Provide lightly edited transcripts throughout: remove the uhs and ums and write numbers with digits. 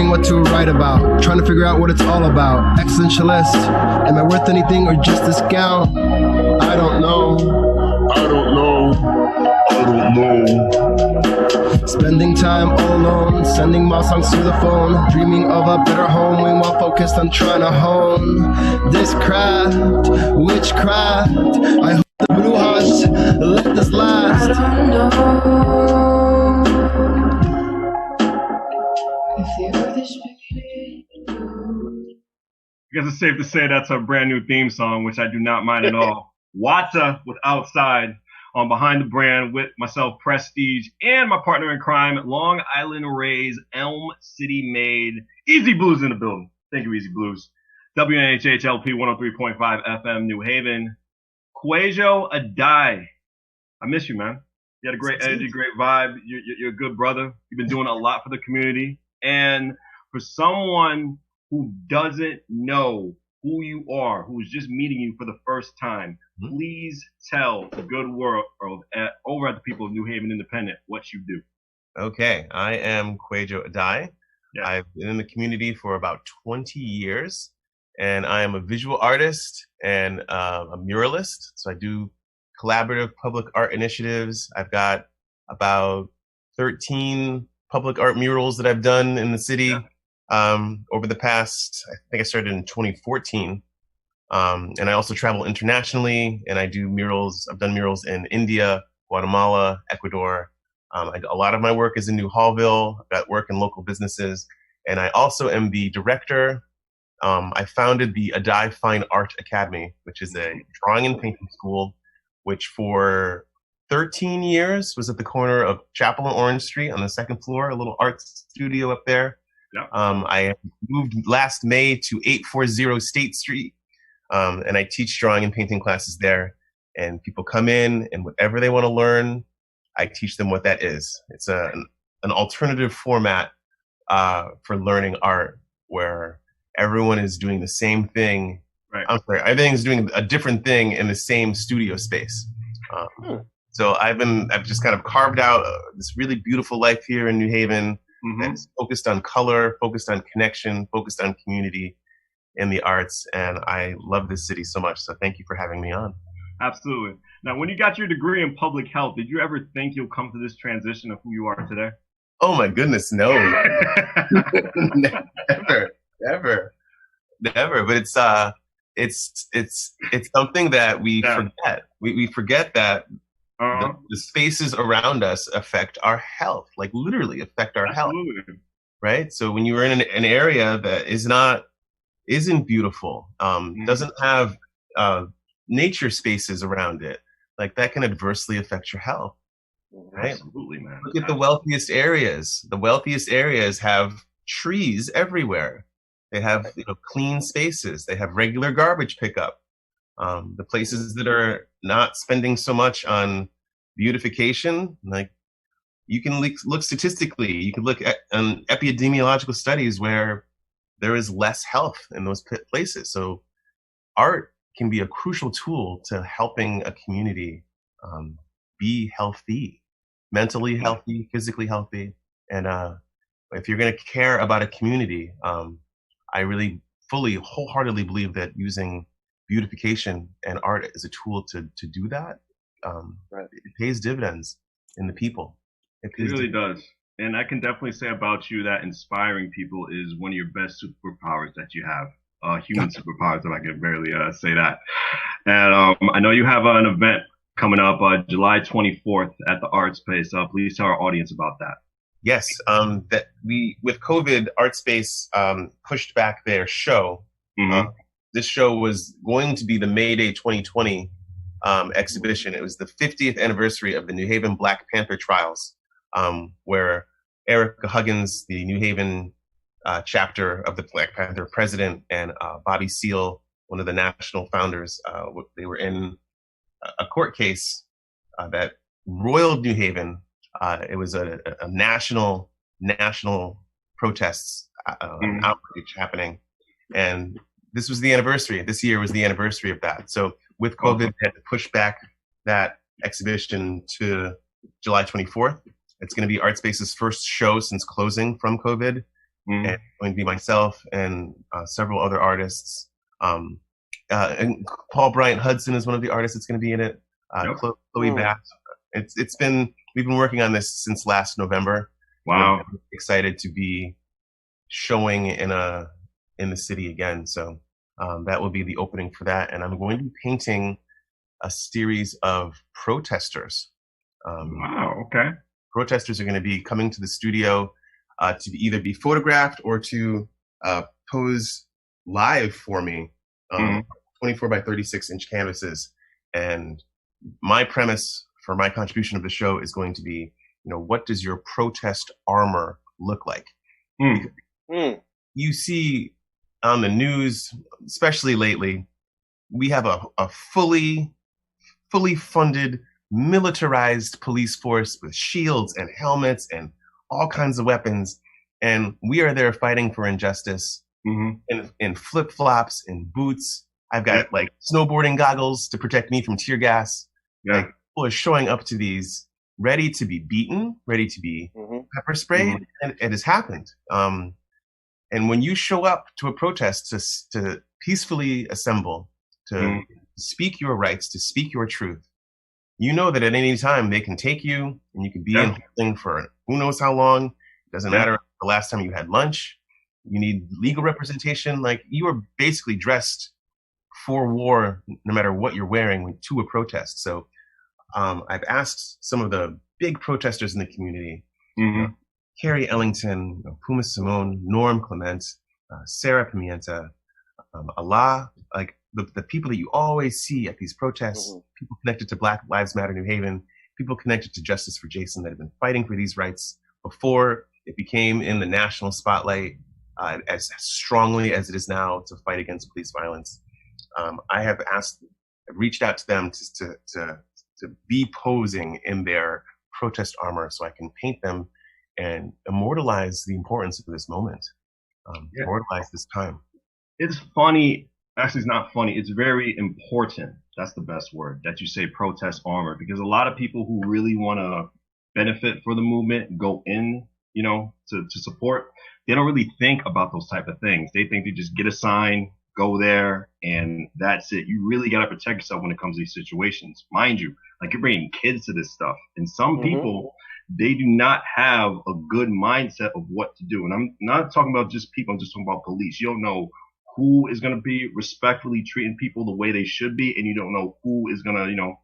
wondering what to write about, trying to figure out what it's all about. Existentialist, am I worth anything or just discount? I don't know. I don't know. I don't know. Spending time all alone, sending my songs to the phone, dreaming of a better home, while focused on trying to hone this craft, witchcraft. I hope the Bluez let this last. I don't know if you're the spirit. I guess it's safe to say that's a brand new theme song, which I do not mind at all. Wata with Outside on Behind the Brand with myself, Prestige, and my partner in crime, Long Island Rays, Elm City made, Easy Bluez in the building. Thank you, Easy Bluez. WNHHLP 103.5 FM, New Haven. Kwadwo, Adae. I miss you, man. You had a great energy, great vibe. You're a good brother. You've been doing a lot for the community. And for someone who doesn't know who you are, who is just meeting you for the first time, please tell the good world over at the People of New Haven Independent what you do. Okay, I am Kwadwo Adae. Yeah. I've been in the community for about 20 years, and I am a visual artist and a muralist. So I do collaborative public art initiatives. I've got about 13 public art murals that I've done in the city. Over the past, I think I started in 2014. And I also travel internationally, and I do murals. I've done murals in India, Guatemala, Ecuador. A lot of my work is in New Hallville. I've got work in local businesses. And I also am the director. I founded the Adae Fine Art Academy, which is a drawing and painting school, which for 13 years was at the corner of Chapel and Orange Street on the second floor, a little art studio up there. Yep. I moved last May to 840 State Street, and I teach drawing and painting classes there. And people come in, and whatever they want to learn, I teach them what that is. It's an alternative format for learning art, where everyone is doing the same thing. Right. I'm sorry, everything's doing a different thing in the same studio space. So I've just kind of carved out this really beautiful life here in New Haven. That's focused on color, focused on connection, focused on community in the arts, and I love this city so much. So thank you for having me on. Absolutely. Now, when you got your degree in public health, did you ever think you'll come to this transition of who you are today? Oh my goodness, no. Never. But it's something that we forget. We forget that the spaces around us affect our health, like literally affect our health, right? So when you are in an area that isn't beautiful, doesn't have nature spaces around it, like that can adversely affect your health, right? Absolutely, man. Look at the wealthiest areas. The wealthiest areas have trees everywhere. They have clean spaces. They have regular garbage pickup. The places that are not spending so much on beautification, like you can look statistically, you can look at epidemiological studies where there is less health in those places. So art can be a crucial tool to helping a community be healthy, mentally healthy, physically healthy. And if you're going to care about a community, I really wholeheartedly believe that using beautification and art is a tool to do that. It pays dividends in the people. It really does. And I can definitely say about you that inspiring people is one of your best superpowers that you have. Human superpowers, if I can barely say that. And I know you have an event coming up July 24th at the Art Space. Please tell our audience about that. Yes, that with COVID, Art Space pushed back their show. This show was going to be the May Day 2020 exhibition. It was the 50th anniversary of the New Haven Black Panther trials, where Erica Huggins, the New Haven chapter of the Black Panther president, and Bobby Seale, one of the national founders, they were in a court case that roiled New Haven. It was a national protests, outreach happening. And this was the anniversary. This year was the anniversary of that. So with COVID, they had to push back that exhibition to July 24th. It's going to be Art Space's first show since closing from COVID. Mm-hmm. and it's going to be myself and several other artists. And Paul Bryant Hudson is one of the artists that's going to be in it. Yep. Chloe Bass. We've been working on this since last November. Wow. I'm excited to be showing in the city again. So that will be the opening for that. And I'm going to be painting a series of protesters. Wow. Okay. Protesters are going to be coming to the studio to either be photographed or to pose live for me, 24 by 36 inch canvases. And my premise for my contribution of the show is going to be, what does your protest armor look like? You see on the news, especially lately, we have a fully funded, militarized police force with shields and helmets and all kinds of weapons. And we are there fighting for injustice in flip-flops and boots. I've got like snowboarding goggles to protect me from tear gas. Like, people are showing up to these ready to be beaten, ready to be pepper sprayed, and it has happened. And when you show up to a protest to peacefully assemble, to speak your rights, to speak your truth, you know that at any time they can take you and you could be in holding for who knows how long. It doesn't matter the last time you had lunch. You need legal representation. Like, you are basically dressed for war, no matter what you're wearing, to a protest. So I've asked some of the big protesters in the community, Carrie Ellington, Puma Simone, Norm Clement, Sarah Pimienta, Allah, like the people that you always see at these protests, people connected to Black Lives Matter New Haven, people connected to Justice for Jason that have been fighting for these rights before it became in the national spotlight as strongly as it is now to fight against police violence. I've reached out to them to be posing in their protest armor so I can paint them and immortalize the importance of this moment, immortalize this time. It's funny. Actually, it's not funny. It's very important. That's the best word, that you say protest armor, because a lot of people who really want to benefit for the movement go in, to support. They don't really think about those type of things. They think they just get a sign, go there, and that's it. You really got to protect yourself when it comes to these situations. Mind you, like, you're bringing kids to this stuff. And some people, they do not have a good mindset of what to do. And I'm not talking about just people. I'm just talking about police. You don't know who is going to be respectfully treating people the way they should be. And you don't know who is going to,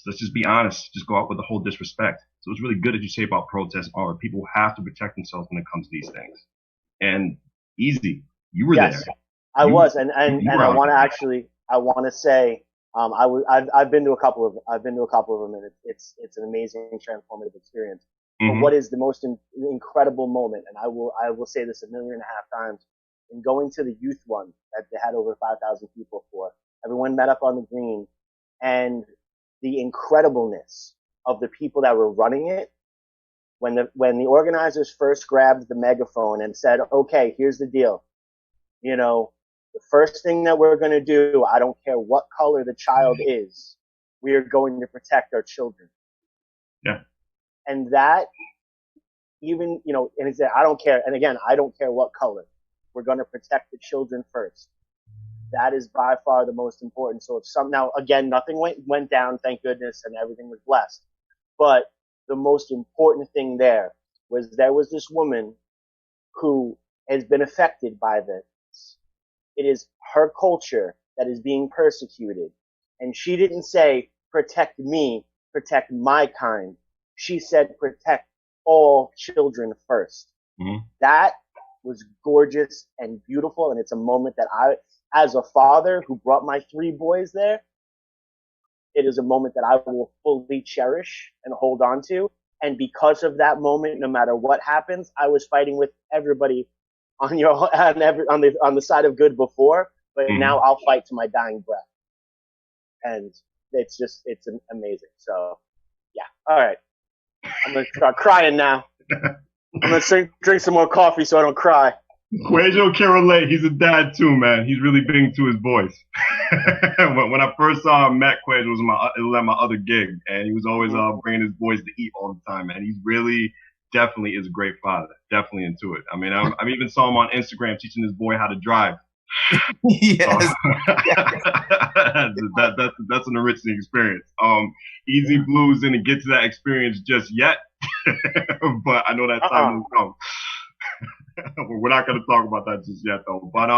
let's just be honest, just go out with the whole disrespect. So it's really good that you say about protest armor. People have to protect themselves when it comes to these things. And easy, you were there. I was, and I want to say, I've been to a couple of them, and it's an amazing, transformative experience. But what is the most incredible moment, and I will say this 1.5 million times, in going to the youth one that they had over 5,000 people for, everyone met up on the green, and the incredibleness of the people that were running it. When the organizers first grabbed the megaphone and said, "Okay, here's the deal. The first thing that we're going to do, I don't care what color the child is, we are going to protect our children." Yeah. And that, even, and it's, I don't care. And again, I don't care what color. We're going to protect the children first. That is by far the most important. So now, again, nothing went down, thank goodness, and everything was blessed. But the most important thing there was this woman who has been affected by this. It is her culture that is being persecuted. And she didn't say, protect me, protect my kind. She said, protect all children first. That was gorgeous and beautiful. And it's a moment that I, as a father who brought my 3 boys there, it is a moment that I will fully cherish and hold on to. And because of that moment, no matter what happens, I was fighting with everybody on the side of good before, but now I'll fight to my dying breath. And it's amazing. So yeah. All right. I'm going to start crying now. I'm going to drink some more coffee so I don't cry. Kwadwo can relate. He's a dad too, man. He's really big to his boys. when I first saw him, Matt Kwadwo was at my other gig, and he was always bringing his boys to eat all the time, and he's really definitely is a great father. Definitely into it. I mean, I even saw him on Instagram teaching his boy how to drive. Yes. That's an enriching experience. Easy Blues didn't get to that experience just yet, but I know that time will come. We're not going to talk about that just yet, though. But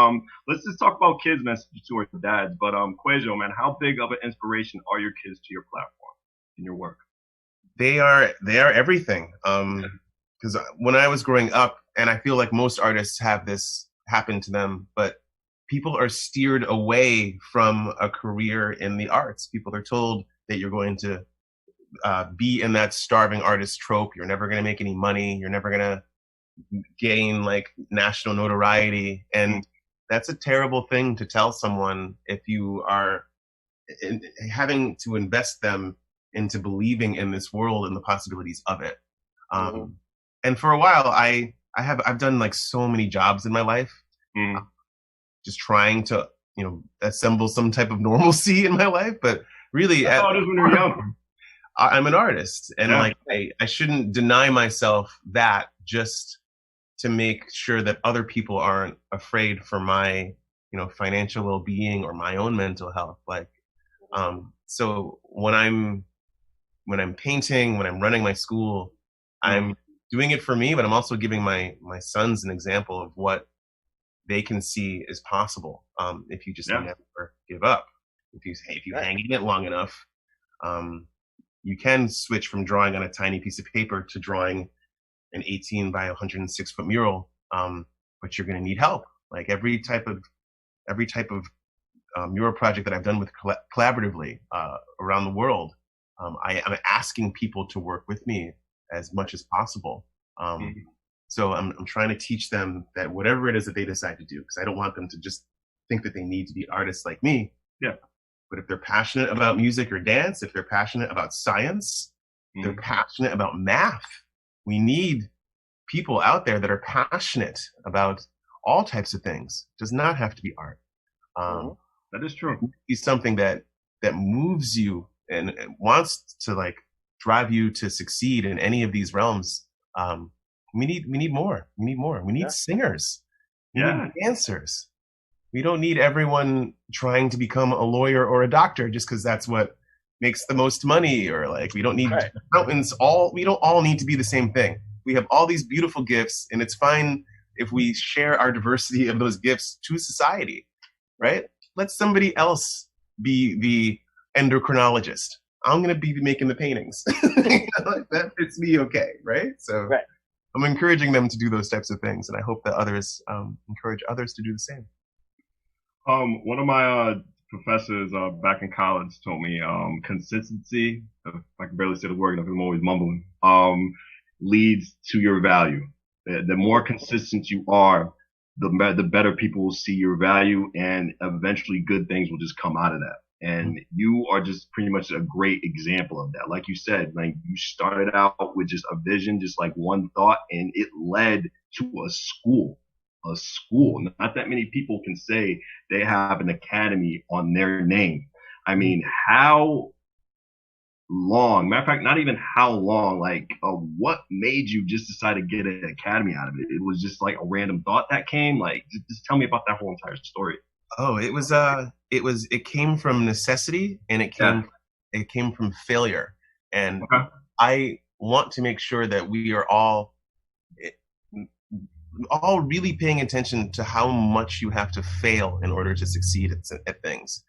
let's just talk about kids' messages to our dads. But Kwadwo, man, how big of an inspiration are your kids to your platform and your work? They are everything. Because when I was growing up, and I feel like most artists have this happen to them, but people are steered away from a career in the arts. People are told that you're going to be in that starving artist trope. You're never going to make any money. You're never going to gain like national notoriety. And that's a terrible thing to tell someone if you are having to invest them into believing in this world and the possibilities of it. And for a while, I've done like so many jobs in my life, just trying to, assemble some type of normalcy in my life. But really, that's how it is when you're young. I'm an artist, and like I shouldn't deny myself that just to make sure that other people aren't afraid for my, financial well-being or my own mental health. Like, so when I'm painting, when I'm running my school, I'm doing it for me, but I'm also giving my sons an example of what they can see is possible if you just never give up. If you hang in it long enough, you can switch from drawing on a tiny piece of paper to drawing an 18 by 106 foot mural, but you're going to need help. Like every type of mural project that I've done with collaboratively around the world, I'm asking people to work with me as much as possible. So I'm trying to teach them that whatever it is that they decide to do, because I don't want them to just think that they need to be artists like me. Yeah. But if they're passionate about music or dance, if they're passionate about science, they're passionate about math. We need people out there that are passionate about all types of things. It does not have to be art. That is true. It's something that moves you and wants to like drive you to succeed in any of these realms. We need more. We need singers. We need dancers. We don't need everyone trying to become a lawyer or a doctor just because that's what makes the most money, or like we don't need accountants. We don't all need to be the same thing. We have all these beautiful gifts, and it's fine if we share our diversity of those gifts to society, right? Let somebody else be the endocrinologist. I'm going to be making the paintings. That fits me okay, right? So I'm encouraging them to do those types of things, and I hope that others encourage others to do the same. One of my professors back in college told me consistency, I can barely say the word enough, I'm always mumbling, leads to your value. The more consistent you are, the better people will see your value, and eventually good things will just come out of that. And you are just pretty much a great example of that. Like you said, like you started out with just a vision, just like one thought, and it led to a school. Not that many people can say they have an academy on their name. I mean, how long, matter of fact, not even how long, like what made you just decide to get an academy out of it? It was just like a random thought that came. Like, just tell me about that whole entire story. Oh, it came from necessity, and it came from failure. And I want to make sure that we are all really paying attention to how much you have to fail in order to succeed at things.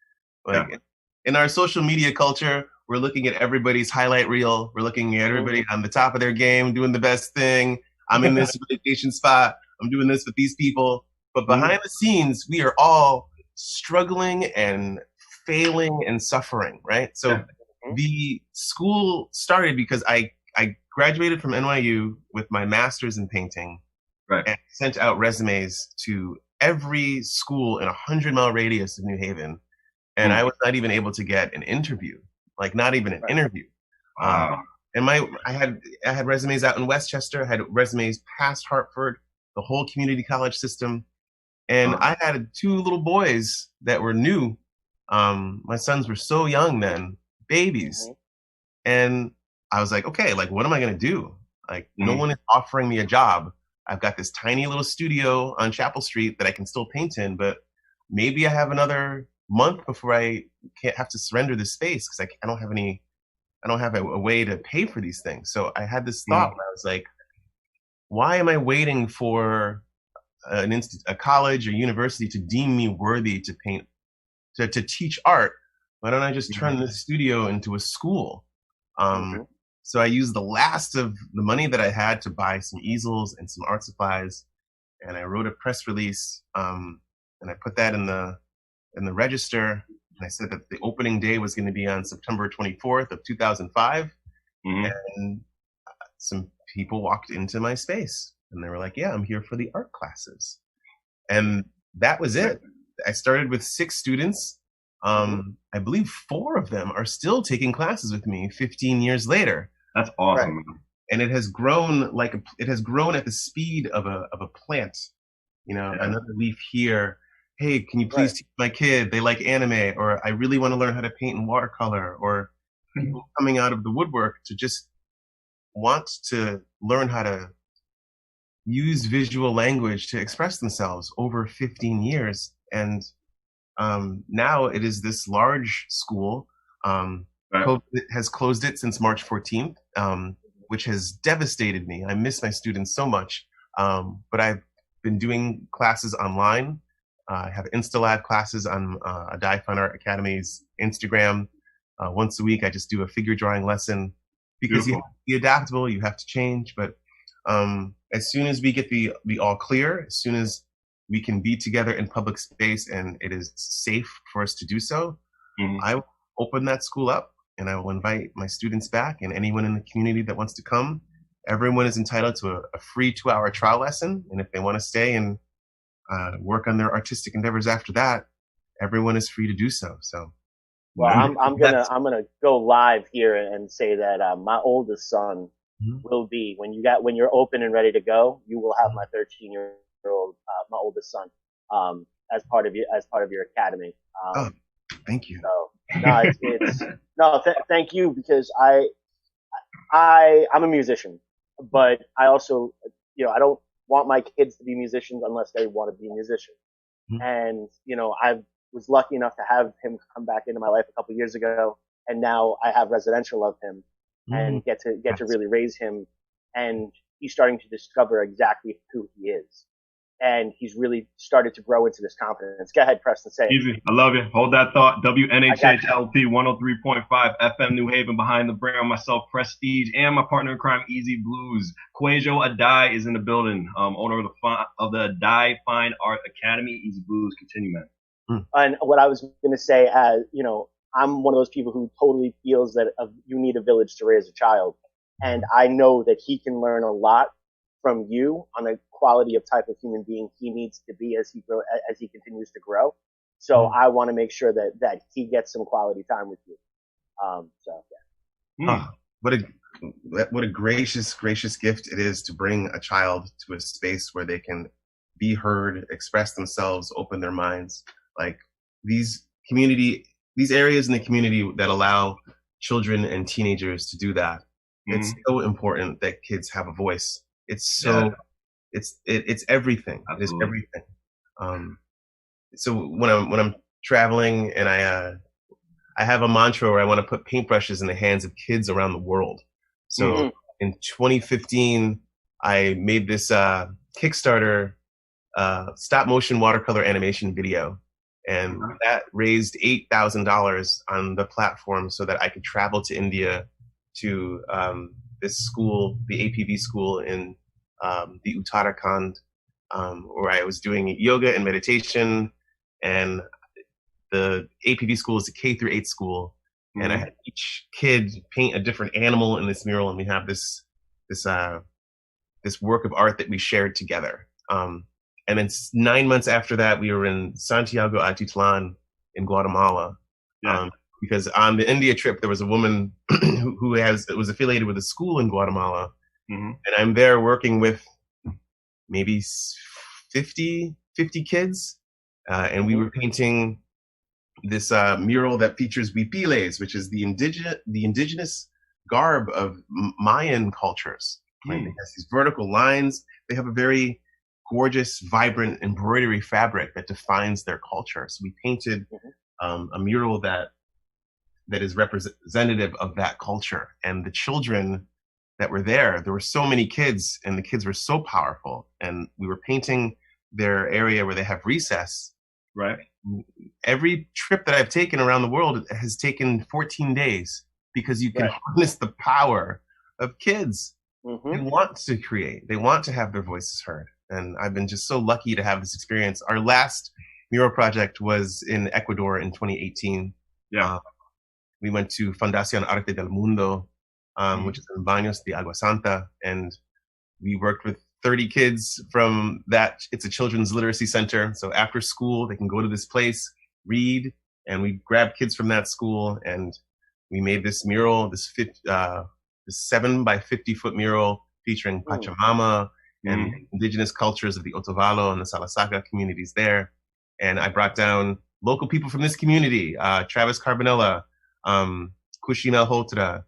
Like in our social media culture, we're looking at everybody's highlight reel. We're looking at everybody on the top of their game, doing the best thing. I'm in this vacation spot. I'm doing this with these people. But behind the scenes, we are all struggling and failing and suffering, right? So the school started because I graduated from NYU with my master's in painting, and sent out resumes to every school in a 100-mile radius of New Haven, and I was not even able to get an interview, like not even an interview. And I had resumes out in Westchester, I had resumes past Hartford, the whole community college system. And I had two little boys that were new. My sons were so young then, babies. And I was like, okay, like, what am I going to do? Like no one is offering me a job. I've got this tiny little studio on Chapel Street that I can still paint in, but maybe I have another month before I can't have to surrender this space because I don't have a way to pay for these things. So I had this thought where I was like, why am I waiting for a college or university to deem me worthy to paint, to teach art? Why don't I just turn this studio into a school? So I used the last of the money that I had to buy some easels and some art supplies, and I wrote a press release, and I put that in the register, and I said that the opening day was going to be on September 24th of 2005, and some people walked into my space, and they were like, "Yeah, I'm here for the art classes," and that was it. I started with 6 students. I believe 4 of them are still taking classes with me 15 years later. That's awesome. Right. And it has grown it has grown at the speed of a plant. You know, another leaf here. Hey, can you please teach my kid? They like anime, or I really want to learn how to paint in watercolor, or people coming out of the woodwork to just want to learn how to use visual language to express themselves over 15 years. And now it is this large school. COVID has closed it since March 14th, which has devastated me. I miss my students so much, but I've been doing classes online. I have InstaLab classes on Adae Fine Art Academy's Instagram. Once a week, I just do a figure drawing lesson because you have to be adaptable, you have to change. But as soon as we get the all clear, as soon as we can be together in public space and it is safe for us to do so, I will open that school up and I will invite my students back and anyone in the community that wants to come. Everyone is entitled to a free 2-hour trial lesson. And if they want to stay and work on their artistic endeavors after that, everyone is free to do so. So, well, I'm gonna go live here and say that my oldest son will be when you're open and ready to go, you will have my 13-year-old, my oldest son, as part of your academy. Thank you. So no, thank you, because I'm a musician, but I also, I don't want my kids to be musicians unless they want to be musicians. And, I was lucky enough to have him come back into my life a couple years ago. And now I have residential of him and get to really raise him. And he's starting to discover exactly who he is. And he's really started to grow into this confidence. Go ahead, Preston, say it. Easy. I love you. Hold that thought. WNHHLP 103.5 FM New Haven, behind the brand, myself, Prestige, and my partner in crime, Easy Bluez. Kwadwo Adae is in the building. Owner of the Adae Fine Art Academy. Easy Bluez. Continue, man. And what I was going to say, I'm one of those people who totally feels that you need a village to raise a child. And I know that he can learn a lot from you on the quality of type of human being he needs to be as he continues to grow. So I want to make sure that he gets some quality time with you. What a gracious gift it is to bring a child to a space where they can be heard, express themselves, open their minds. Like these areas in the community that allow children and teenagers to do that. It's so important that kids have a voice. It's it's everything. Absolutely. It is everything. So when I'm traveling and I have a mantra where I want to put paintbrushes in the hands of kids around the world. So in 2015, I made this Kickstarter stop motion watercolor animation video, and that raised $8,000 on the platform so that I could travel to India to this school, the APV school in the Uttarakhand, where I was doing yoga and meditation. And the APV school is a K through 8 school, and I had each kid paint a different animal in this mural, and we have this work of art that we shared together. And then 9 months after that, we were in Santiago Atitlan in Guatemala. Because on the India trip, there was a woman who was affiliated with a school in Guatemala. And I'm there working with maybe 50 kids. And we were painting this mural that features huipiles, which is the indigenous garb of Mayan cultures. Like it has these vertical lines. They have a very gorgeous, vibrant embroidery fabric that defines their culture. So we painted a mural that is representative of that culture. And the children that were there were so many kids, and the kids were so powerful. And we were painting their area where they have recess. Right. Every trip that I've taken around the world has taken 14 days because you can harness the power of kids. They want to create. They want to have their voices heard. And I've been just so lucky to have this experience. Our last mural project was in Ecuador in 2018. Yeah. We went to Fundación Arte del Mundo, which is in Baños de Agua Santa. And we worked with 30 kids from that. It's a children's literacy center. So after school, they can go to this place, read, and we grabbed kids from that school. And we made this mural, this 7 by 50 foot mural featuring Pachamama and indigenous cultures of the Otavalo and the Salasaca communities there. And I brought down local people from this community, Travis Carbonella, Kushi Malhotra,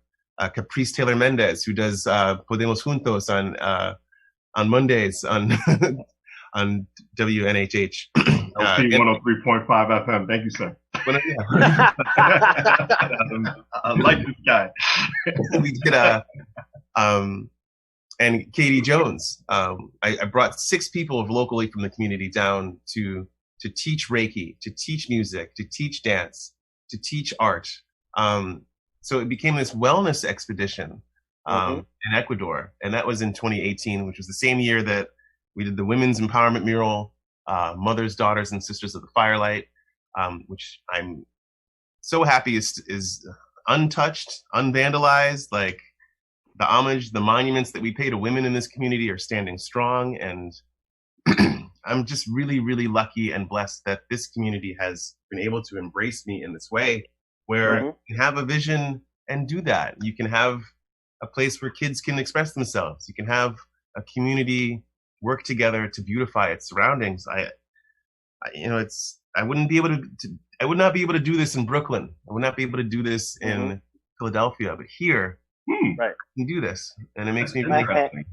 Caprice Taylor Mendez, who does Podemos Juntos on Mondays on on WNHH. LP 103.5 FM. Thank you, sir. I like this guy. We did and Katie Jones. I brought 6 people locally from the community down to teach Reiki, to teach music, to teach dance, to teach art. So it became this wellness expedition in Ecuador, and that was in 2018, which was the same year that we did the Women's Empowerment Mural, Mothers, Daughters, and Sisters of the Firelight, which I'm so happy is untouched, unvandalized. Like the homage, the monuments that we pay to women in this community are standing strong, and I'm just really, really lucky and blessed that this community has been able to embrace me in this way, where you can have a vision and do that. You can have a place where kids can express themselves. You can have a community work together to beautify its surroundings. I would not be able to do this in Brooklyn. I would not be able to do this in Philadelphia, but here, I can do this, and it makes me really happy.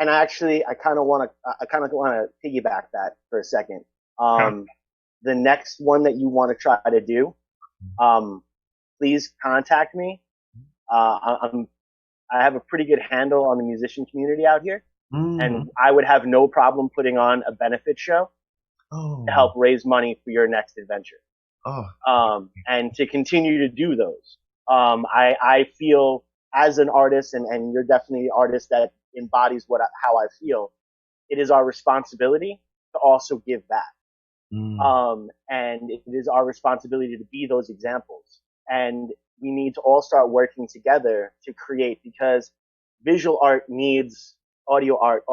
And I kind of want to piggyback that for a second. The next one that you want to try to do, please contact me. I have a pretty good handle on the musician community out here, and I would have no problem putting on a benefit show to help raise money for your next adventure. And to continue to do those. I feel as an artist, and you're definitely an artist that embodies how I feel, it is our responsibility to also give back. And it is our responsibility to be those examples. And we need to all start working together to create, because visual art needs audio art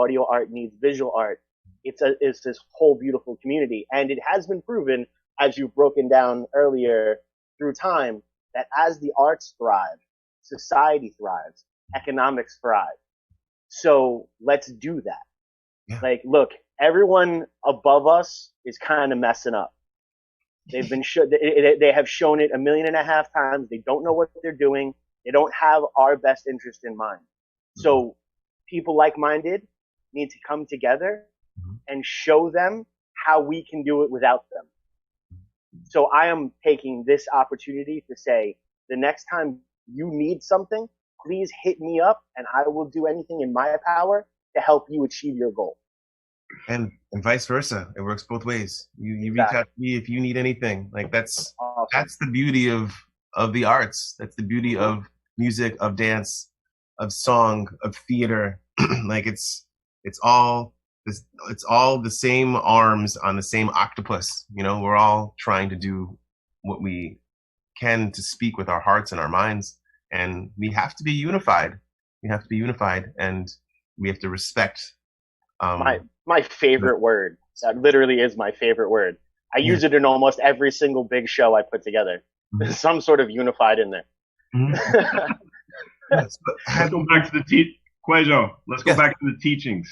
needs visual art. It's this whole beautiful community. And it has been proven, as you've broken down earlier through time, that as the arts thrive, society thrives, economics thrive. So let's do that. Yeah. Like, look, everyone above us is kind of messing up. They've been they have shown it 1.5 million times. They don't know what they're doing. They don't have our best interest in mind. So people like-minded need to come together and show them how we can do it without them. So I am taking this opportunity to say, the next time you need something, please hit me up, and I will do anything in my power to help you achieve your goal. And vice versa. It works both ways. You reach out to me if you need anything. Like that's the beauty of the arts. That's the beauty of music, of dance, of song, of theater. Like it's all the same arms on the same octopus. You know, we're all trying to do what we can to speak with our hearts and our minds, and we have to be unified. And we have to respect. My favorite word. That literally is my favorite word. I use it in almost every single big show I put together. There's some sort of unified in there. Let's go back to the Kwadwo. Let's go back to the teachings.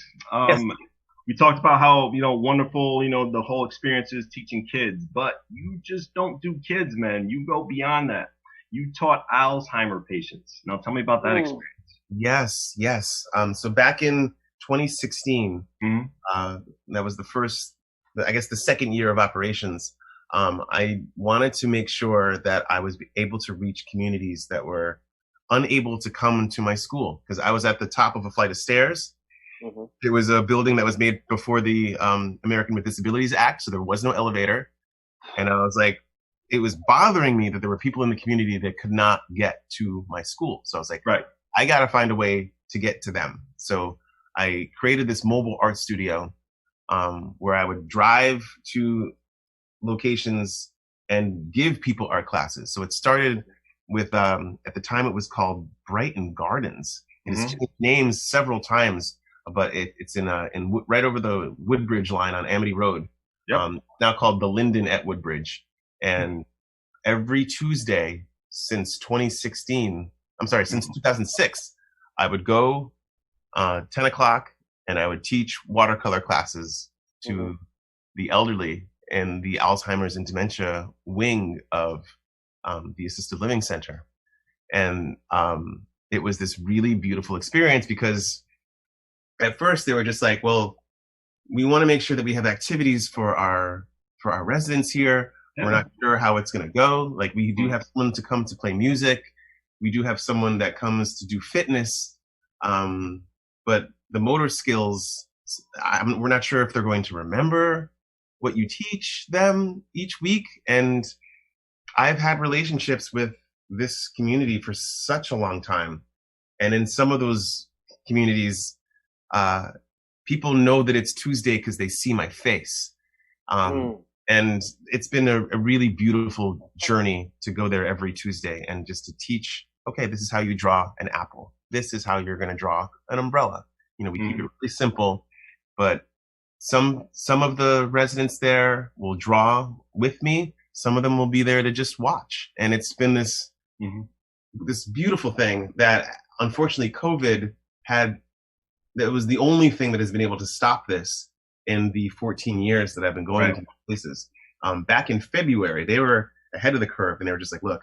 We talked about how, wonderful, the whole experience is teaching kids, but you just don't do kids, man. You go beyond that. You taught Alzheimer patients. Now tell me about that experience. Yes, yes. So back in 2016, Mhm. that was the first, I guess, the second year of operations. I wanted to make sure that I was able to reach communities that were unable to come to my school because I was at the top of a flight of stairs. Hmm. It was a building that was made before the American with Disabilities Act, so there was no elevator. And I was like, it was bothering me that there were people in the community that could not get to my school. So I was like, Right. I got to find a way to get to them. So I created this mobile art studio where I would drive to locations and give people art classes. So it started with, at the time it was called Brighton Gardens. It's Mhm. changed names several times, but it's right over the Woodbridge line on Amity Road. Yep. Now called the Linden at Woodbridge. And every Tuesday since 2016, I'm sorry, since 2006, I would go 10 o'clock and I would teach watercolor classes to the elderly in the Alzheimer's and dementia wing of the assisted living center. And it was this really beautiful experience because at first they were just like, well, we want to make sure that we have activities for our residents here. Yeah. We're not sure how it's going to go. Like we do have someone to come to play music. We do have someone that comes to do fitness. But the motor skills, we're not sure if they're going to remember what you teach them each week. And I've had relationships with this community for such a long time. And in some of those communities, people know that it's Tuesday because they see my face. And it's been a really beautiful journey to go there every Tuesday and just to teach, okay, this is how you draw an apple. This is how you're going to draw an umbrella. You know, we keep it really simple, but some of the residents there will draw with me. Some of them will be there to just watch. And it's been this beautiful thing that unfortunately COVID that was the only thing that has been able to stop this in the 14 years that I've been going to these places. Back in February, they were ahead of the curve and they were just like, look,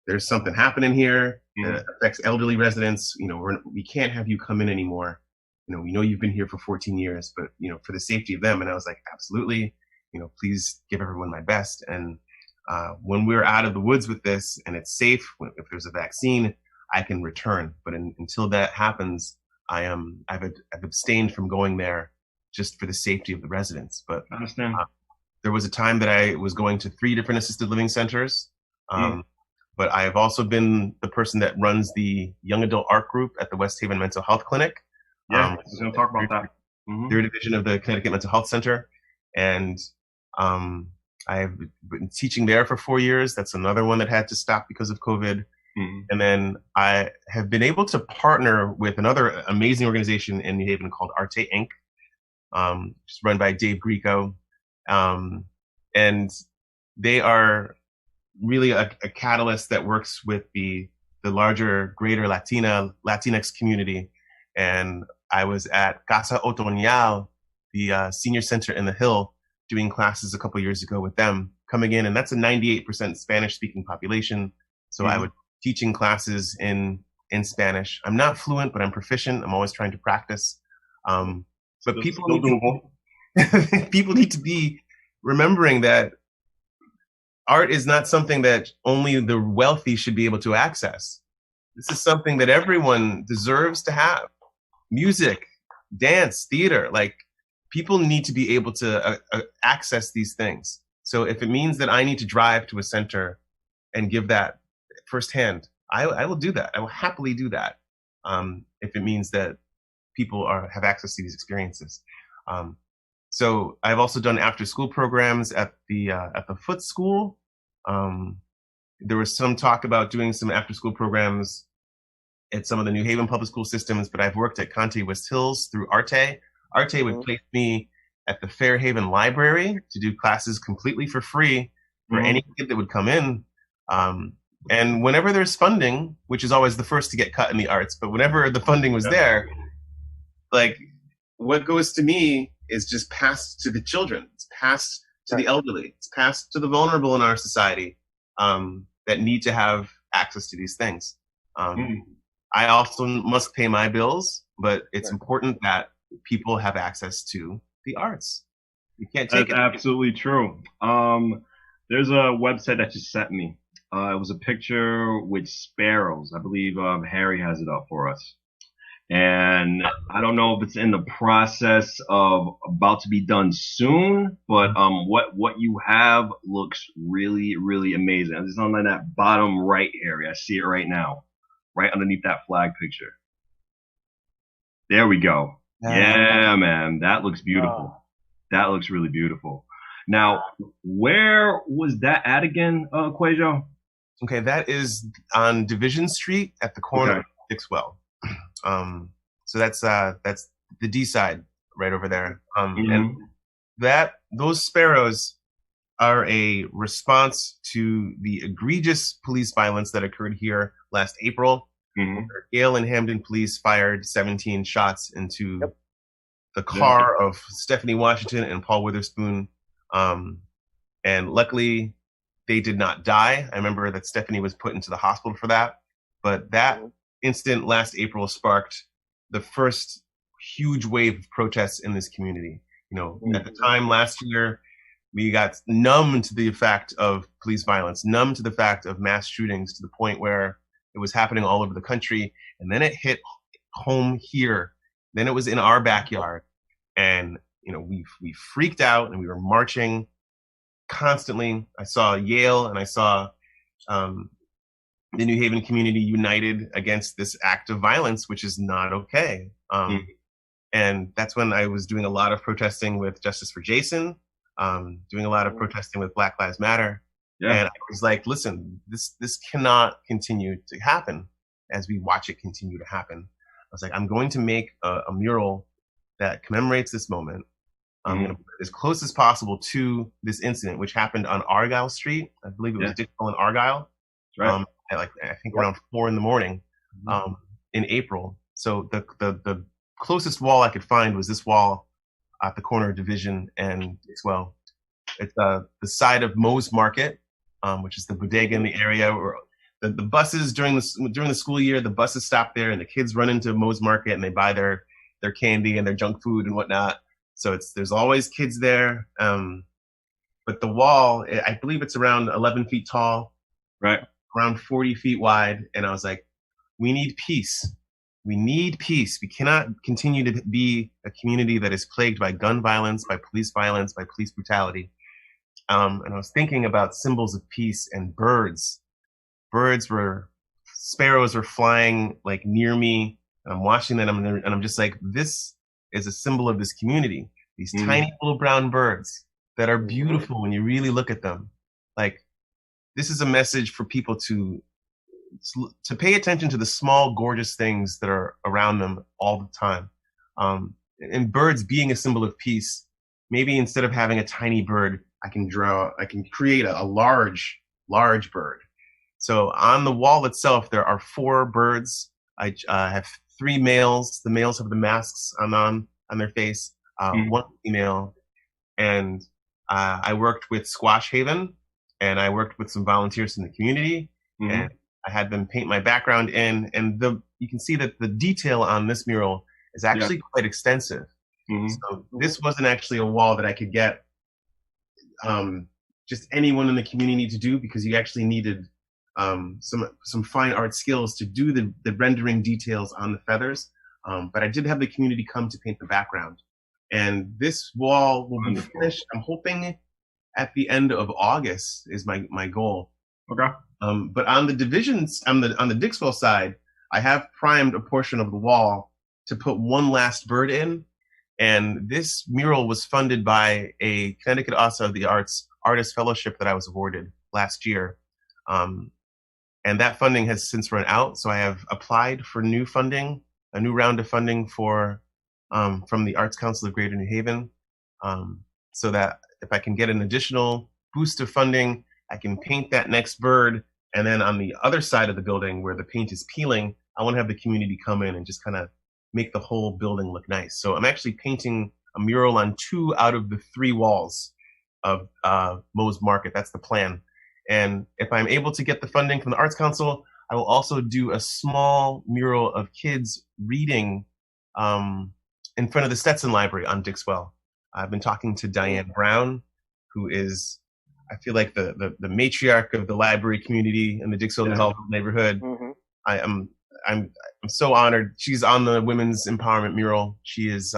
there's something happening here that affects elderly residents. You know, we can't have you come in anymore. You know, we know you've been here for 14 years, but, you know, for the safety of them. And I was like, absolutely, you know, please give everyone my best. And when we're out of the woods with this and it's safe, if there's a vaccine, I can return. But until that happens, I've abstained from going there just for the safety of the residents. But I understand. There was a time that I was going to 3 different assisted living centers. But I have also been the person that runs the young adult art group at the West Haven Mental Health Clinic. Yeah, we're going to talk about that. Their division of the Connecticut Mental Health Center. And I've been teaching there for 4 years. That's another one that had to stop because of COVID. And then I have been able to partner with another amazing organization in New Haven called Adae Inc., just run by Dave Grieco. And they are really a catalyst that works with the larger, greater Latinx community. And I was at Casa Otoñal, the senior center in the Hill, doing classes a couple years ago with them, coming in, and that's a 98% Spanish-speaking population. So I would teaching classes in Spanish. I'm not fluent, but I'm proficient. I'm always trying to practice. But people need to be remembering that art is not something that only the wealthy should be able to access. This is something that everyone deserves to have. Music, dance, theater, like people need to be able to access these things. So if it means that I need to drive to a center and give that firsthand, I will do that. I will happily do that. If it means that people have access to these experiences. So I've also done after school programs at the Foot School. There was some talk about doing some after school programs at some of the New Haven public school systems, but I've worked at Conte West Hills through Adae. Adae would place me at the Fairhaven Library to do classes completely for free for any kid that would come in. And whenever there's funding, which is always the first to get cut in the arts, but whenever the funding was there, like what goes to me is just passed to the children. It's passed to the elderly. It's passed to the vulnerable in our society that need to have access to these things. I also must pay my bills, but it's important that people have access to the arts. You can't take That's it. absolutely true. There's a website that you sent me. It was a picture with sparrows. I believe Harry has it up for us. And I don't know if it's in the process of about to be done soon, but what you have looks really, really amazing. It's on that bottom right area. I see it right now, right underneath that flag picture. There we go. Yeah, man, that looks beautiful. That looks really beautiful. Now, where was that at again, Kwadwo? Okay, that is on Division Street at the corner of Dixwell. So that's the D side right over there. And those sparrows are a response to the egregious police violence that occurred here last April. Yale and Hamden police fired 17 shots into the car of Stephanie Washington and Paul Witherspoon. And luckily, they did not die. I remember that Stephanie was put into the hospital for that. But that incident last April sparked the first huge wave of protests in this community. You know, at the time last year, we got numb to the effect of police violence, numb to the fact of mass shootings to the point where it was happening all over the country. And then it hit home here. Then it was in our backyard. And, you know, we freaked out and we were marching constantly. I saw Yale and I saw the New Haven community united against this act of violence, which is not okay. And that's when I was doing a lot of protesting with Justice for Jason, doing a lot of protesting with Black Lives Matter. And I was like, listen, this cannot continue to happen as we watch it continue to happen. I was like, I'm going to make a mural that commemorates this moment. I'm going to put it as close as possible to this incident, which happened on Argyle Street. I believe it was Dixwell and Argyle. Right. At I think around 4 a.m. In April. So the closest wall I could find was this wall at the corner of Division and Dixwell. It's the side of Moe's Market, which is the bodega in the area where the buses during the school year, the buses stop there and the kids run into Moe's Market and they buy their candy and their junk food and whatnot. So there's always kids there. But the wall, I believe it's around 11 feet tall, right? Around 40 feet wide. And I was like, we need peace. We need peace. We cannot continue to be a community that is plagued by gun violence, by police brutality. And I was thinking about symbols of peace and birds. Sparrows were flying like near me. And I'm watching them and I'm just like, this is a symbol of this community. These tiny little brown birds that are beautiful when you really look at them. Like, this is a message for people to pay attention to the small, gorgeous things that are around them all the time. And birds being a symbol of peace, maybe instead of having a tiny bird, I can create a large bird. So on the wall itself, there are 4 birds. I have 3 males. The males have the masks on their face, 1 female. And I worked with Squash Haven, and I worked with some volunteers in the community, and I had them paint my background in. And you can see that the detail on this mural is actually quite extensive. So this wasn't actually a wall that I could get just anyone in the community to do, because you actually needed some fine art skills to do the rendering details on the feathers. But I did have the community come to paint the background. And this wall will be finished, I'm hoping, at the end of August is my goal. Okay. But on the divisions, on the Dixwell side, I have primed a portion of the wall to put one last bird in. And this mural was funded by a Connecticut Office of the Arts Artist Fellowship that I was awarded last year. And that funding has since run out. So I have applied for new funding, a new round of funding from the Arts Council of Greater New Haven, so that if I can get an additional boost of funding, I can paint that next bird. And then on the other side of the building where the paint is peeling, I want to have the community come in and just kind of make the whole building look nice. So I'm actually painting a mural on 2 out of the 3 walls of Moe's Market. That's the plan. And if I'm able to get the funding from the Arts Council, I will also do a small mural of kids reading in front of the Stetson Library on Dixwell. I've been talking to Diane Brown, who is, I feel like the matriarch of the library community in the Dixwell neighborhood. Mm-hmm. I'm so honored. She's on the women's empowerment mural. She is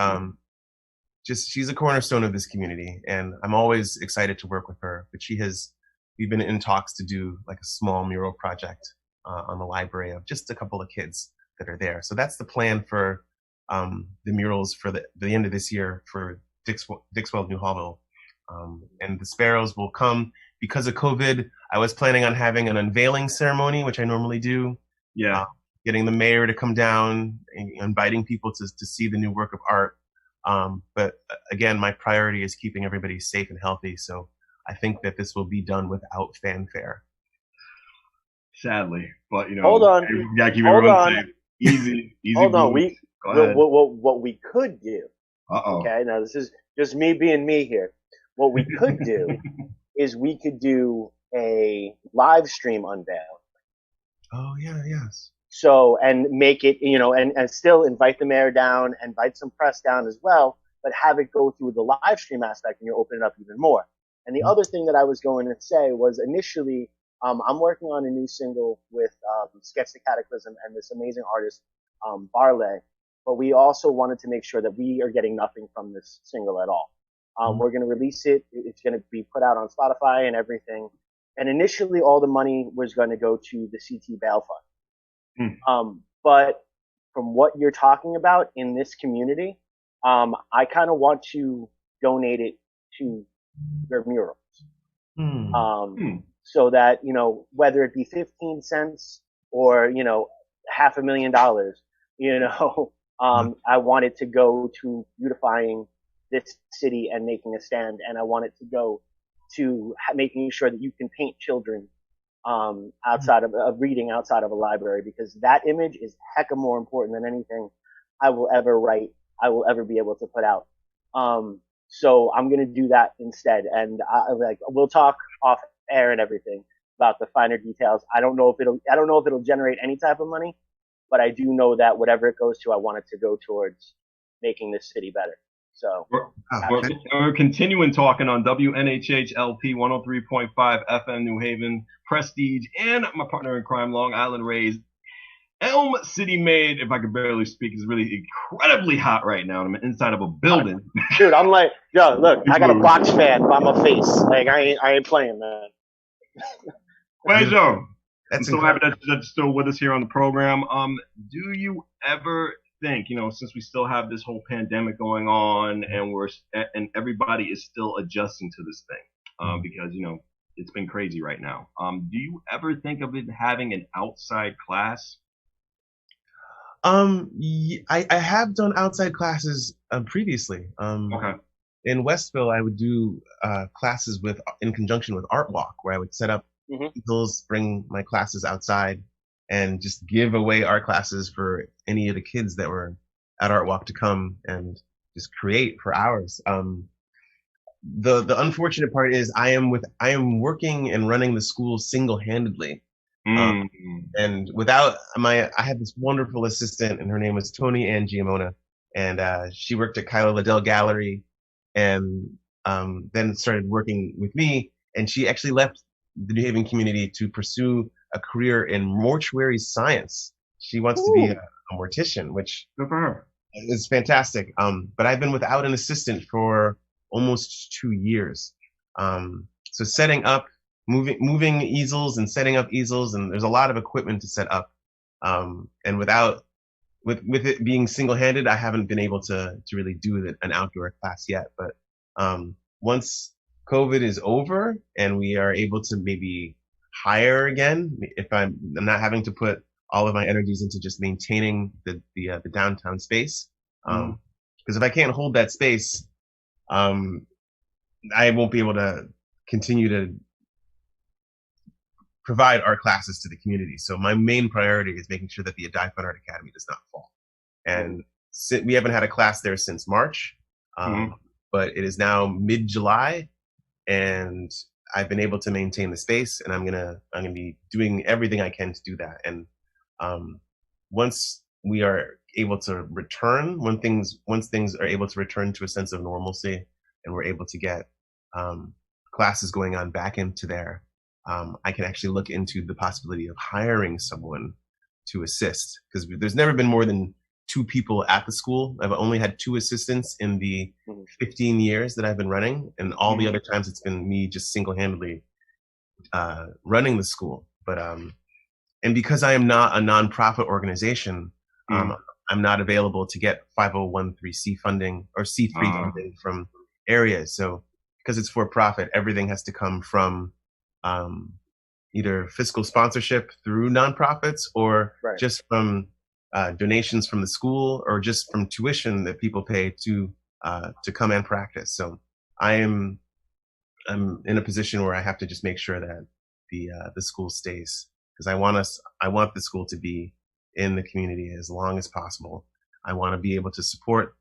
she's a cornerstone of this community, and I'm always excited to work with her. But we've been in talks to do like a small mural project on the library of just a couple of kids that are there. So that's the plan for the murals for the end of this year for Dixwell, New Hallville. And the Sparrows will come. Because of COVID, I was planning on having an unveiling ceremony, which I normally do. Yeah. Getting the mayor to come down and inviting people to see the new work of art. But again, my priority is keeping everybody safe and healthy. So I think that this will be done without fanfare. Sadly, but Hold on. we gotta keep everyone safe. Easy. Hold on. Go ahead. What we could do. Uh-oh. Okay, now this is just me being me here. What we could do is we could do a live stream unveil. Oh yeah, yes. So, and make it, and still invite the mayor down, invite some press down as well, but have it go through the live stream aspect and you open it up even more. And the other thing that I was going to say was initially, I'm working on a new single with Sketch the Cataclysm and this amazing artist, Barley, but we also wanted to make sure that we are getting nothing from this single at all. We're going to release it. It's going to be put out on Spotify and everything. And initially all the money was going to go to the CT Bail Fund. But from what you're talking about in this community, I kind of want to donate it to their murals. So that, whether it be 15 cents or, $500,000, I want it to go to beautifying this city and making a stand. And I want it to go to making sure that you can paint children outside of reading outside of a library, because that image is hecka more important than anything I will ever write, I will ever be able to put out. So I'm going to do that instead. And we'll talk off air and everything about the finer details. I don't know if it'll generate any type of money, but I do know that whatever it goes to, I want it to go towards making this city better. So we're continuing talking on WNHH LP 103.5 FM New Haven, Prestige, and my partner in crime, Long Island Rays. Elm City Made, if I could barely speak, is really incredibly hot right now. I'm inside of a building. Dude, I'm like, yo, look, I got a box fan by my face. Like, I ain't playing, man. Kwadwo, I'm so happy that you're still with us here on the program. Do you ever think, since we still have this whole pandemic going on and everybody is still adjusting to this thing, because, it's been crazy right now. Do you ever think of it having an outside class? I have done outside classes previously. Okay. In Westville, I would do classes in conjunction with Art Walk, where I would set up easels, bring my classes outside, and just give away art classes for any of the kids that were at Art Walk to come and just create for hours. The unfortunate part is I am working and running the school single-handedly. And without I had this wonderful assistant, and her name was Tony Ann Giamona, and she worked at Kyla Liddell Gallery, and then started working with me, and she actually left the New Haven community to pursue a career in mortuary science. She wants to be a mortician, which good for her. Is fantastic. But I've been without an assistant for almost 2 years. So setting up, moving easels and setting up easels, and there's a lot of equipment to set up. And with it being single-handed, I haven't been able to really do an outdoor class yet. But once COVID is over and we are able to maybe hire again, if I'm not having to put all of my energies into just maintaining the downtown space, because if I can't hold that space, I won't be able to continue to provide art classes to the community. So my main priority is making sure that the Adae Fine Art Academy does not fall. And we haven't had a class there since March, but it is now mid-July, and I've been able to maintain the space, and I'm gonna be doing everything I can to do that. And once we are able to return, once things are able to return to a sense of normalcy, and we're able to get classes going on back into there, I can actually look into the possibility of hiring someone to assist, because there's never been more than 2 people at the school. I've only had 2 assistants in the 15 years that I've been running, and all the other times it's been me just single-handedly running the school. But and because I am not a nonprofit organization, I'm not available to get 501c funding or C3 funding from areas. So because it's for profit, everything has to come from either fiscal sponsorship through nonprofits, or just from donations from the school, or just from tuition that people pay to come and practice. So I'm in a position where I have to just make sure that the school stays, because I want the school to be in the community as long as possible. I want to be able to support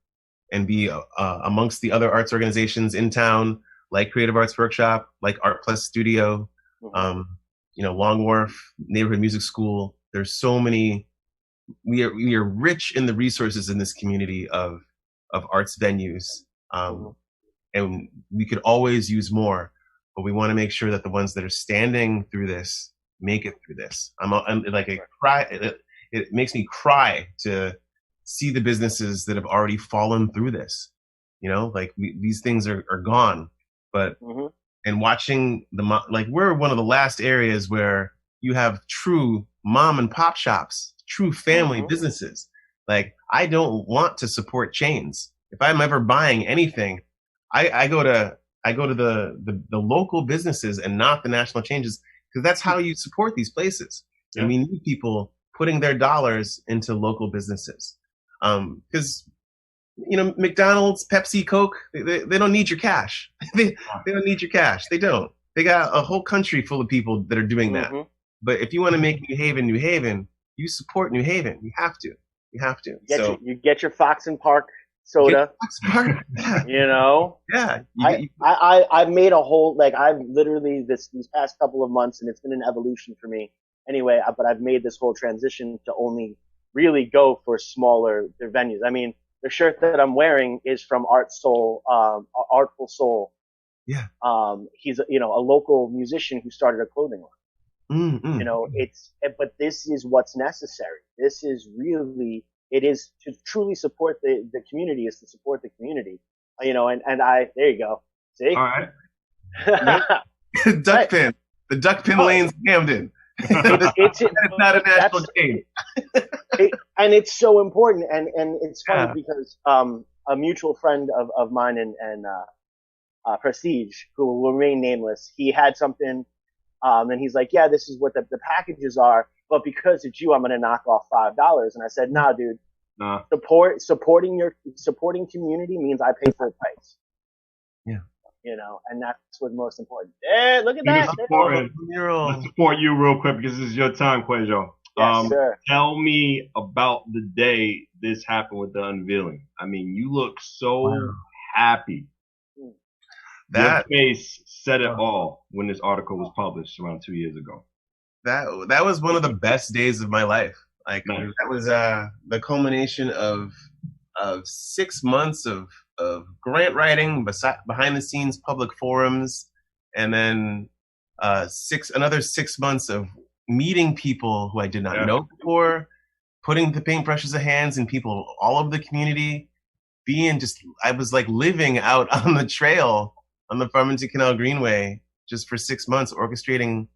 and be amongst the other arts organizations in town, like Creative Arts Workshop, like Art Plus Studio, Long Wharf Neighborhood Music School. There's so many. We are rich in the resources in this community of arts venues, and we could always use more. But we want to make sure that the ones that are standing through this make it through this. I'm like a cry. It makes me cry to see the businesses that have already fallen through this. Like these things are gone. But and watching we're one of the last areas where you have true mom and pop shops, true family businesses. Like, I don't want to support chains. If I'm ever buying anything, I go to the local businesses and not the national chains, because that's how you support these places. And we need people putting their dollars into local businesses. Because McDonald's, Pepsi, Coke, they don't need your cash. they don't need your cash. They don't. They got a whole country full of people that are doing that. But if you want to make New Haven, you support New Haven. You have to. You get your Fox and Park soda. Yeah. I've made a whole, I've literally these past couple of months, and it's been an evolution for me anyway, but I've made this whole transition to only really go for smaller venues. I mean, the shirt that I'm wearing is from Artful Soul. Yeah. He's a local musician who started a clothing line. But this is what's necessary. This is really, it is to truly support the community, is to support the community. There you go. See? All right. Duck pin. The duck pin lane's Camden. It's not a national chain. And it's so important. And it's funny because a mutual friend of mine and Prestige, who will remain nameless, he had something, and he's like, yeah, this is what the packages are, but because it's you, I'm going to knock off $5. And I said, nah, dude. Nah. Supporting community means I pay full price. Yeah. And that's what's most important. Hey, look at that. Let's support you real quick, because this is your time, Kwadwo. Yes, sir. Tell me about the day this happened with the unveiling. I mean, you look so happy. Your face said it all when this article was published around 2 years ago. That was one of the best days of my life. That was the culmination of 6 months of grant writing, behind the scenes public forums, and then another 6 months of meeting people who I did not know before, putting the paintbrushes of hands in people all over the community, I was like living out on the trail on the Farmington Canal Greenway just for 6 months, orchestrating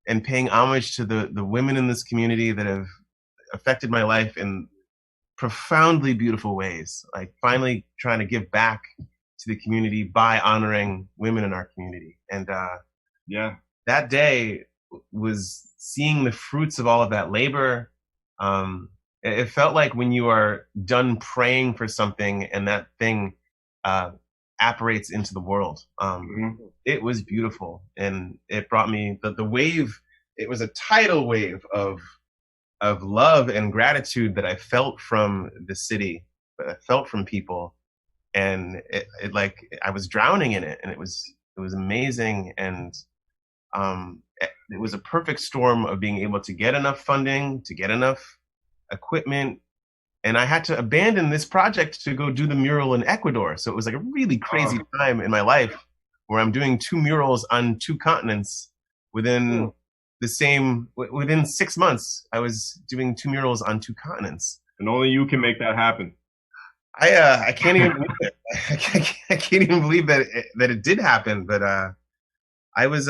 and paying homage to the women in this community that have affected my life in profoundly beautiful ways. Like, finally trying to give back to the community by honoring women in our community. And that day was seeing the fruits of all of that labor. It felt like when you are done praying for something and that thing apparates into the world. It was beautiful, and it brought me the wave. It was a tidal wave of love and gratitude that I felt from the city, that I felt from people, and it like I was drowning in it, and it was was amazing, and it was a perfect storm of being able to get enough funding, to get enough equipment, and I had to abandon this project to go do the mural in Ecuador. So it was like a really crazy time in my life where I'm doing 2 murals on 2 continents within within 6 months. I was doing 2 murals on 2 continents. And only you can make that happen. I can't even believe it. I can't even believe that it did happen. But I was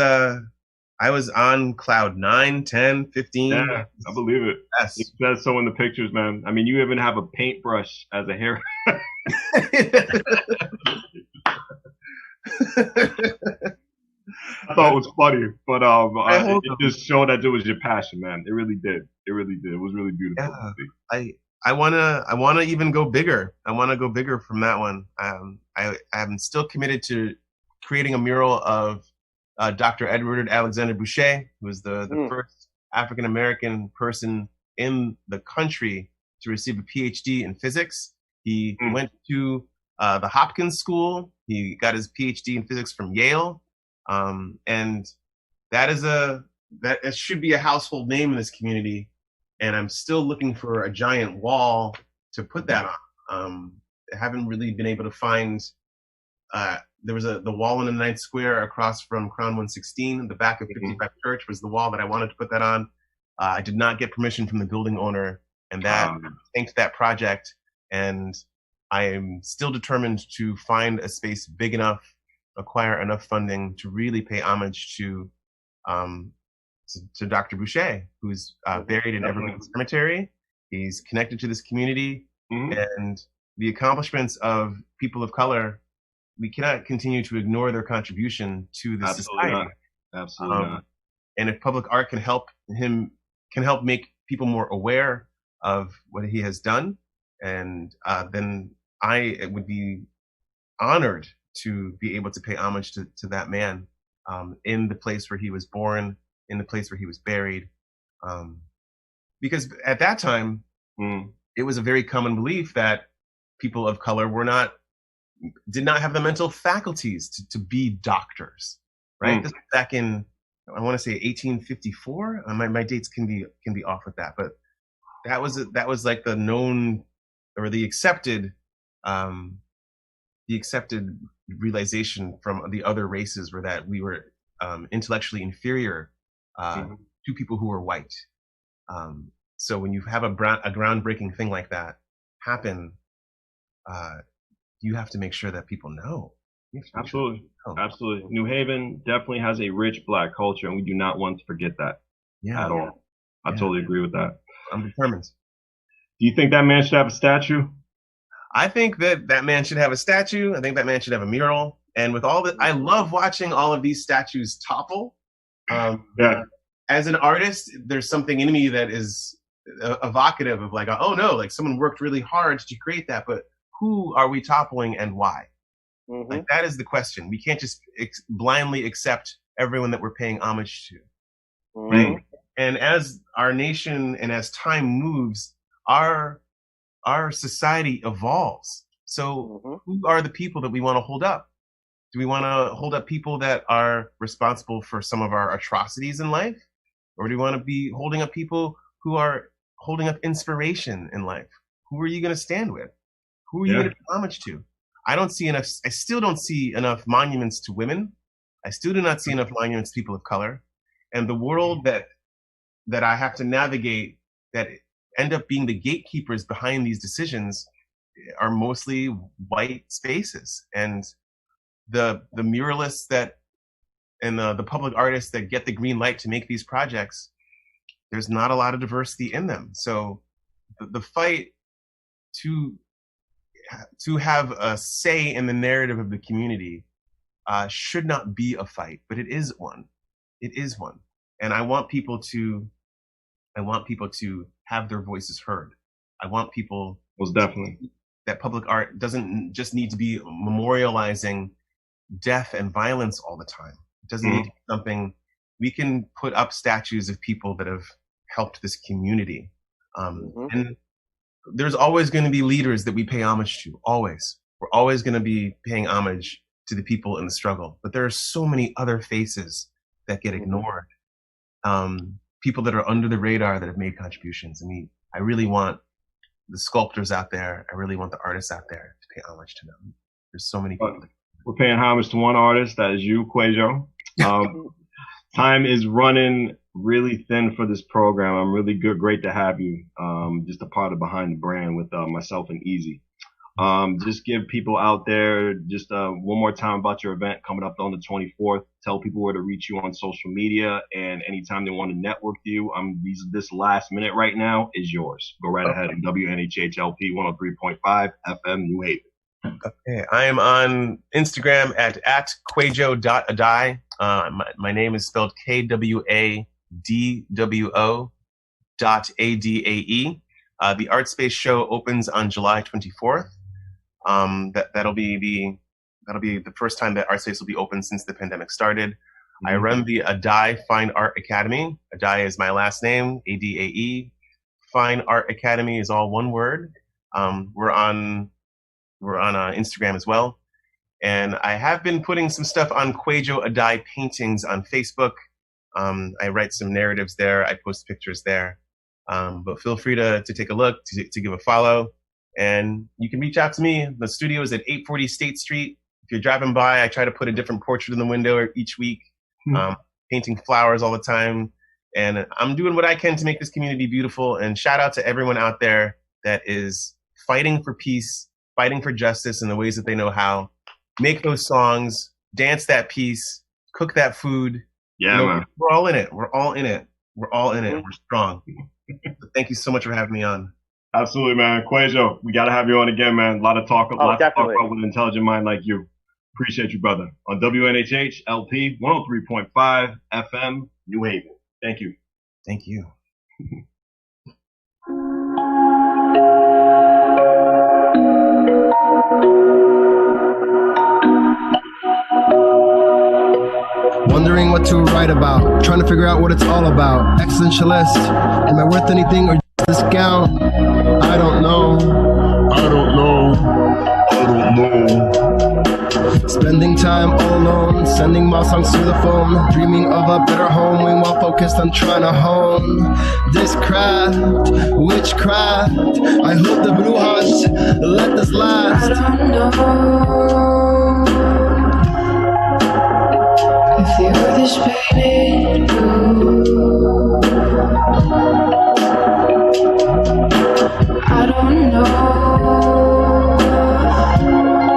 on cloud 9, 10, 15. Yeah, I believe it. Yes. It says so in the pictures, man. I mean, you even have a paintbrush as a hair. I thought it was funny, but it just showed that it was your passion, man. It really did. It really did. It was really beautiful. Yeah. I wanna even go bigger. I wanna go bigger from that one. I'm still committed to creating a mural of Dr. Edward Alexander Boucher, who was the first African American person in the country to receive a PhD in physics. He went to the Hopkins School. He got his PhD in physics from Yale, and that should be a household name in this community. And I'm still looking for a giant wall to put that on. I haven't really been able to find. There was the wall in the Ninth Square across from Crown 116. The back of 55 Church was the wall that I wanted to put that on. I did not get permission from the building owner, and that tanked that project. And I am still determined to find a space big enough, acquire enough funding to really pay homage to Dr. Boucher, who's buried in Evergreen Cemetery. He's connected to this community, and the accomplishments of people of color, we cannot continue to ignore their contribution to this society. Not. Absolutely not. And if public art can help make people more aware of what he has done, and then I would be honored to be able to pay homage to that man in the place where he was born, in the place where he was buried. Because at that time, it was a very common belief that people of color did not have the mental faculties to be doctors, right? This was back in, I want to say 1854. My dates can be off with that, but that was like the known or the accepted realization from the other races were that we were intellectually inferior to people who were white. So when you have a groundbreaking thing like that happen, you have to make sure that people know. Absolutely. Absolutely. New Haven definitely has a rich Black culture, and we do not want to forget that at all. I totally agree with that. I'm determined. Do you think that man should have a statue? I think that man should have a statue. I think that man should have a mural. And with all that, I love watching all of these statues topple. As an artist, there's something in me that is evocative of like, oh no, like someone worked really hard to create that, but who are we toppling and why? Like that is the question. We can't just blindly accept everyone that we're paying homage to, right? And as our nation and as time moves, our society evolves. So who are the people that we want to hold up? Do we want to hold up people that are responsible for some of our atrocities in life? Or do we want to be holding up people who are holding up inspiration in life? Who are you going to stand with? Who are you going to pay homage to? I still don't see enough monuments to women. I still do not see enough monuments to people of color. And the world that I have to navigate that end up being the gatekeepers behind these decisions are mostly white spaces. And the muralists and the public artists that get the green light to make these projects, there's not a lot of diversity in them. So the fight to have a say in the narrative of the community should not be a fight, but it is one. It is one. And I want people to have their voices heard. I want people most definitely that public art doesn't just need to be memorializing death and violence all the time. It doesn't need to be something. We can put up statues of people that have helped this community. And there's always going to be leaders that we pay homage to. Always. We're always going to be paying homage to the people in the struggle. But there are so many other faces that get ignored. People that are under the radar that have made contributions. I mean, I really want the sculptors out there. I really want the artists out there to pay homage to them. There's so many people. We're paying homage to one artist. That is you, Kwadwo. Time is running really thin for this program. I'm really great to have you. Just a part of Behind the Brand with myself and Easy. Just give people out there just one more time about your event coming up on the 24th. Tell people where to reach you on social media, and anytime they want to network with you, this last minute right now is yours. Go right ahead. WNHHLP 103.5 FM New Haven. Okay, I am on Instagram at kwadwo.adae. My name is spelled KWADWO.ADAE. The Art Space show opens on July 24th. That'll be the first time that Art Space will be open since the pandemic started. I run the Adae Fine Art Academy. Adae is my last name, ADAE. Fine Art Academy is all one word. We're on Instagram as well. And I have been putting some stuff on Kwadwo Adae paintings on Facebook. I write some narratives there. I post pictures there. But feel free to take a look, to give a follow. And you can reach out to me. The studio is at 840 State Street. If you're driving by, I try to put a different portrait in the window each week, painting flowers all the time. And I'm doing what I can to make this community beautiful. And shout out to everyone out there that is fighting for peace, fighting for justice in the ways that they know how. Make those songs, dance that piece, cook that food. Yeah, man. We're all in it. We're all in it. We're all in it. We're strong. So thank you so much for having me on. Absolutely, man. Kwadwo, we got to have you on again, man. A lot of talk, about with an intelligent mind like you. Appreciate you, brother. On WNHH LP 103.5 FM New Haven. Thank you. Thank you. Wondering what to write about, trying to figure out what it's all about. Existentialist, am I worth anything or just a discount? I don't know. I don't know. I don't know. Spending time all alone, sending my songs to the phone, dreaming of a better home, while focused on trying to hone this craft, witchcraft. I hope the Bluez let this last. I don't know if you're this painting.